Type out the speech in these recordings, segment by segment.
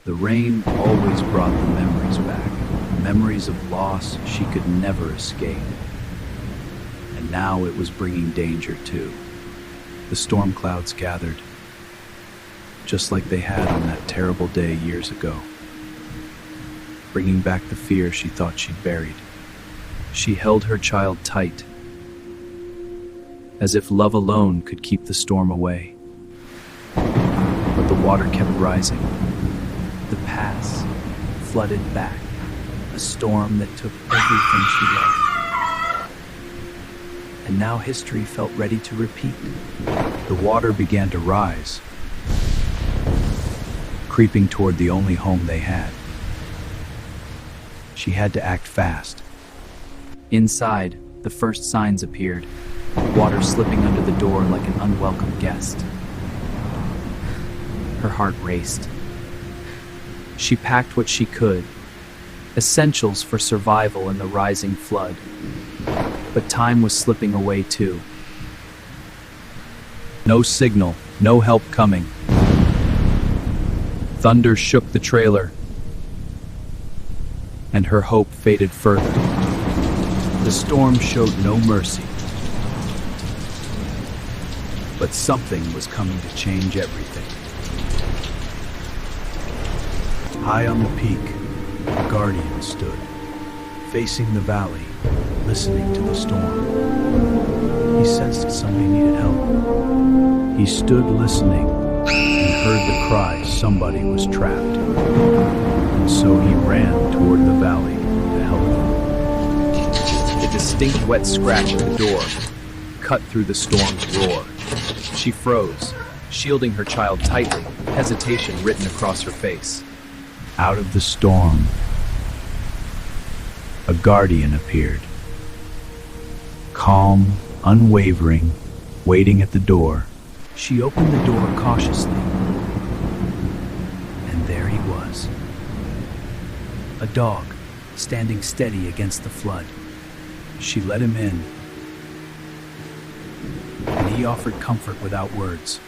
The rain always brought the memories back, memories of loss she could never escape. And now it was bringing danger too. The storm clouds gathered, just like they had on that terrible day years ago, bringing back the fear she thought she'd buried. She held her child tight, as if love alone could keep the storm away. But the water kept rising. The pass flooded back, a storm that took everything she loved. And now history felt ready to repeat. The water began to rise, creeping toward the only home they had. She had to act fast. Inside, the first signs appeared, water slipping under the door like an unwelcome guest. Her heart raced. She packed what she could, essentials for survival in the rising flood. But time was slipping away too. No signal, no help coming. Thunder shook the trailer, and her hope faded further. The storm showed no mercy. But something was coming to change everything. High on the peak, a guardian stood, facing the valley, listening to the storm. He sensed somebody needed help. He stood listening and heard the cry somebody was trapped. And so he ran toward the valley to help them. A distinct wet scratch at the door cut through the storm's roar. She froze, shielding her child tightly, hesitation written across her face. Out of the storm, a guardian appeared. Calm, unwavering, waiting at the door. She opened the door cautiously, and there he was. A dog, standing steady against the flood. She let him in, and he offered comfort without words.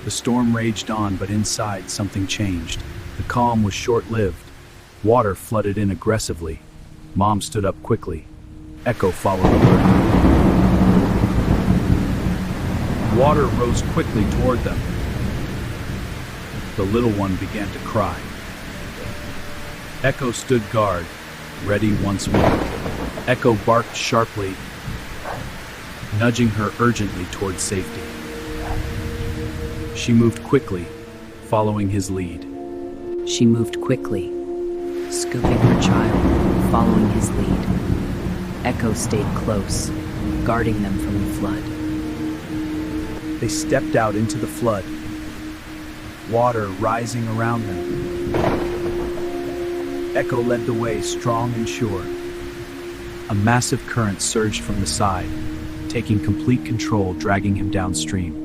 The storm raged on, but inside something changed. The calm was short-lived. Water flooded in aggressively. Mom stood up quickly. Echo followed alert. Water rose quickly toward them. The little one began to cry. Echo stood guard, ready once more. Echo barked sharply, nudging her urgently toward safety. She moved quickly, following his lead. She moved quickly, scooping her child, following his lead. Echo stayed close, guarding them from the flood. They stepped out into the flood, water rising around them. Echo led the way, strong and sure. A massive current surged from the side, taking complete control, dragging him downstream.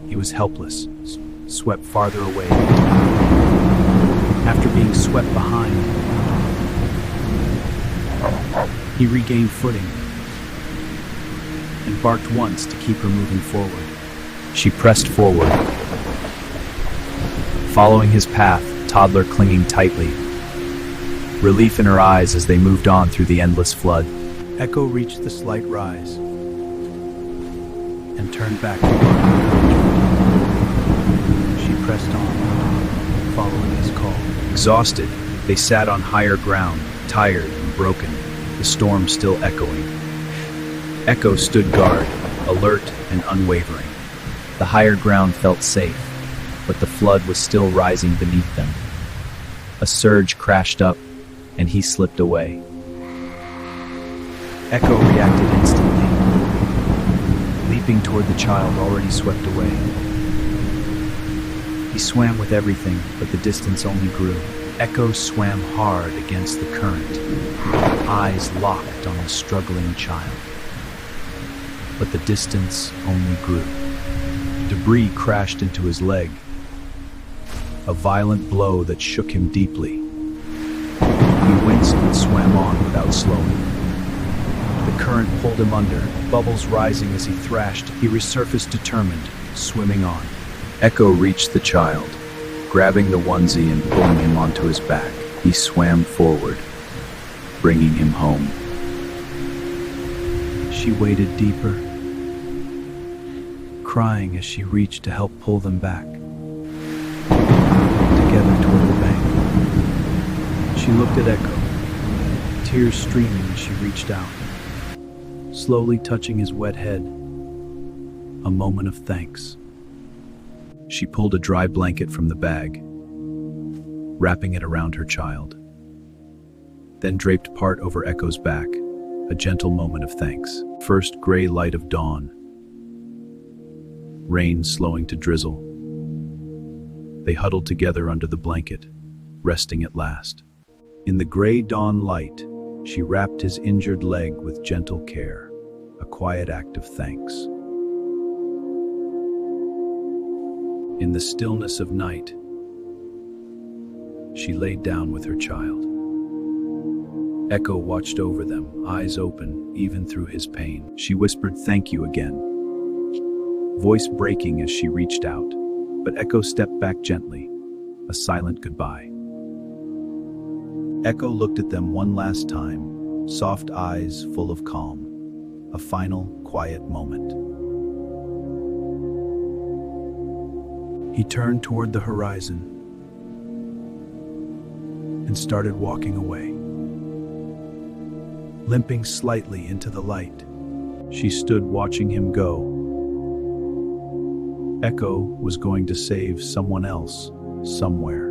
He was helpless, swept farther away. After being swept behind, he regained footing and barked once to keep her moving forward. She pressed forward, following his path, toddler clinging tightly, relief in her eyes as they moved on through the endless flood. Echo reached the slight rise and turned back to bark encouragement. She pressed on, following his call. Exhausted, they sat on higher ground, tired and broken, the storm still echoing. Echo stood guard, alert and unwavering. The higher ground felt safe, but the flood was still rising beneath them. A surge crashed up, and he slipped away. Echo reacted instantly, leaping toward the child already swept away. He swam with everything, but the distance only grew. Echo swam hard against the current, eyes locked on the struggling child. But the distance only grew. Debris crashed into his leg, a violent blow that shook him deeply. He winced but swam on without slowing. The current pulled him under, bubbles rising as he thrashed. He resurfaced determined, swimming on. Echo reached the child, Grabbing the onesie and pulling him onto his back, he swam forward, bringing him home. She waded deeper, crying as she reached to help pull them back, together toward the bank. She looked at Echo, tears streaming as she reached out, slowly touching his wet head, a moment of thanks. She pulled a dry blanket from the bag, wrapping it around her child, then draped part over Echo's back, a gentle moment of thanks. First gray light of dawn, rain slowing to drizzle. They huddled together under the blanket, resting at last. In the gray dawn light, she wrapped his injured leg with gentle care, a quiet act of thanks. In the stillness of night, she laid down with her child. Echo watched over them, eyes open, even through his pain. She whispered thank you again, voice breaking as she reached out, but Echo stepped back gently, a silent goodbye. Echo looked at them one last time, soft eyes full of calm, a final, quiet moment. He turned toward the horizon and started walking away. Limping slightly into the light, she stood watching him go. Echo was going to save someone else, somewhere.